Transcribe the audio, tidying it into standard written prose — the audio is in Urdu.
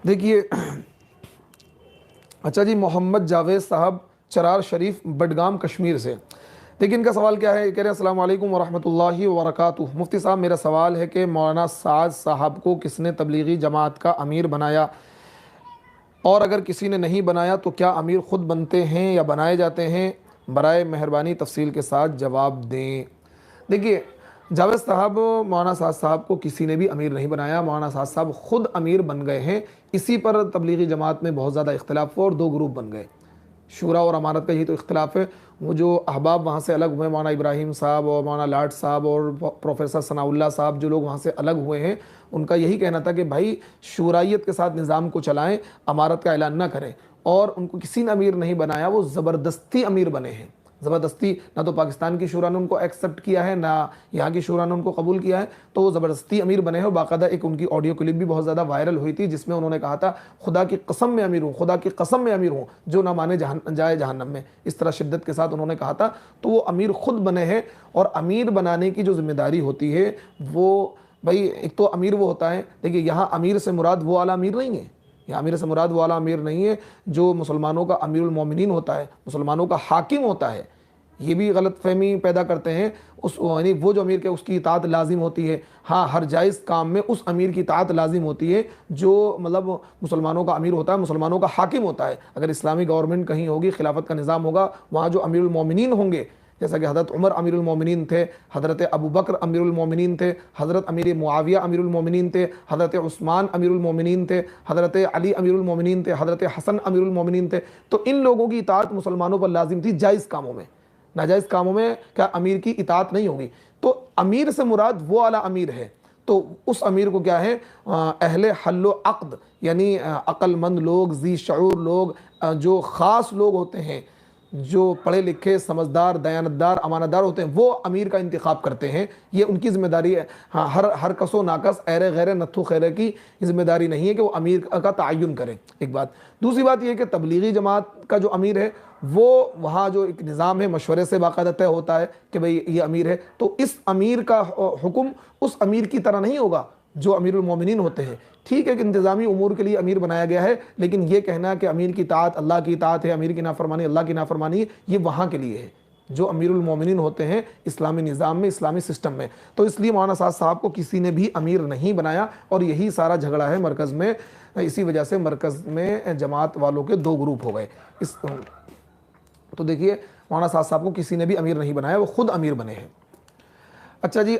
دیکھیے اچھا جی، محمد جاوید صاحب چرار شریف بڈگام کشمیر سے، دیکھیں ان کا سوال کیا ہے، کہہ رہے ہیں السلام علیکم ورحمۃ اللہ وبرکاتہ، مفتی صاحب میرا سوال ہے کہ مولانا سعد صاحب کو کس نے تبلیغی جماعت کا امیر بنایا، اور اگر کسی نے نہیں بنایا تو کیا امیر خود بنتے ہیں یا بنائے جاتے ہیں؟ برائے مہربانی تفصیل کے ساتھ جواب دیں۔ دیکھیے جاوید صاحب، مولانا سعد صاحب کو کسی نے بھی امیر نہیں بنایا، مولانا سعد صاحب خود امیر بن گئے ہیں۔ اسی پر تبلیغی جماعت میں بہت زیادہ اختلاف ہوا اور دو گروپ بن گئے، شورا اور امارت کا یہی تو اختلاف ہے۔ وہ جو احباب وہاں سے الگ ہوئے، مولانا ابراہیم صاحب اور مولانا لاٹ صاحب اور پروفیسر ثناء اللہ صاحب، جو لوگ وہاں سے الگ ہوئے ہیں، ان کا یہی کہنا تھا کہ بھائی شورائیت کے ساتھ نظام کو چلائیں، امارت کا اعلان نہ کریں، اور ان کو کسی نے امیر نہیں بنایا، وہ زبردستی امیر بنے ہیں، زبردستی۔ نہ تو پاکستان کی شورا نے ان کو ایکسیپٹ کیا ہے، نہ یہاں کی شورا نے ان کو قبول کیا ہے، تو وہ زبردستی امیر بنے ہیں۔ اور باقاعدہ ایک ان کی آڈیو کلپ بھی بہت زیادہ وائرل ہوئی تھی، جس میں انہوں نے کہا تھا خدا کی قسم میں امیر ہوں، خدا کی قسم میں امیر ہوں، جو نہ مانے جائے جہنم میں، اس طرح شدت کے ساتھ انہوں نے کہا تھا۔ تو وہ امیر خود بنے ہیں، اور امیر بنانے کی جو ذمہ داری ہوتی ہے وہ بھائی ایک تو امیر وہ ہوتا ہے، دیکھیے یہاں امیر سے مراد وہ والا امیر نہیں ہے، یہاں امیر سے مراد وہ والا امیر نہیں ہے جو مسلمانوں کا امیر المومنین ہوتا ہے، مسلمانوں کا حاکم ہوتا ہے۔ یہ بھی غلط فہمی پیدا کرتے ہیں، یعنی وہ جو امیر کے اس کی اطاعت لازم ہوتی ہے، ہاں ہر جائز کام میں اس امیر کی اطاعت لازم ہوتی ہے جو مطلب مسلمانوں کا امیر ہوتا ہے، مسلمانوں کا حاکم ہوتا ہے۔ اگر اسلامی گورنمنٹ کہیں ہوگی، خلافت کا نظام ہوگا، وہاں جو امیر المومنین ہوں گے، جیسا کہ حضرت عمر امیر المومنین تھے، حضرت ابو بکر امیر المومنین تھے، حضرت امیر معاویہ امیر المومنین تھے، حضرت عثمان امیر المومنین تھے، حضرت علی امیر المومنین تھے، حضرت حسن امیر المومنین تھے، تو ان لوگوں کی اطاعت مسلمانوں پر لازم تھی جائز کاموں میں، ناجائز کاموں میں کیا امیر کی اطاعت نہیں ہوگی۔ تو امیر سے مراد وہ والا امیر ہے، تو اس امیر کو کیا ہے، اہل حل و عقد، یعنی عقل مند لوگ، ذی شعور لوگ، جو خاص لوگ ہوتے ہیں، جو پڑھے لکھے سمجھدار دیانتدار امانت دار ہوتے ہیں، وہ امیر کا انتخاب کرتے ہیں، یہ ان کی ذمہ داری ہے۔ ہاں ہر کس و ناقص، ایرے غیرے نتھو خیرے کی ذمہ داری نہیں ہے کہ وہ امیر کا تعین کریں، ایک بات۔ دوسری بات یہ کہ تبلیغی جماعت کا جو امیر ہے، وہ وہاں جو ایک نظام ہے، مشورے سے باقاعدہ طے ہوتا ہے کہ بھئی یہ امیر ہے، تو اس امیر کا حکم اس امیر کی طرح نہیں ہوگا جو امیر المومنین ہوتے ہیں۔ ٹھیک ہے کہ انتظامی امور کے لیے امیر بنایا گیا ہے، لیکن یہ کہنا کہ امیر کی اطاعت اللہ کی اطاعت ہے، امیر کی نافرمانی اللہ کی نافرمانی ہے، یہ وہاں کے لیے ہے جو امیر المومنین ہوتے ہیں اسلامی نظام میں، اسلامی سسٹم میں۔ تو اس لیے مولانا سعد صاحب کو کسی نے بھی امیر نہیں بنایا، اور یہی سارا جھگڑا ہے مرکز میں، اسی وجہ سے مرکز میں جماعت والوں کے دو گروپ ہو گئے۔ تو دیکھیے مولانا سعد صاحب کو کسی نے بھی امیر نہیں بنایا، وہ خود امیر بنے ہیں۔ اچھا جی،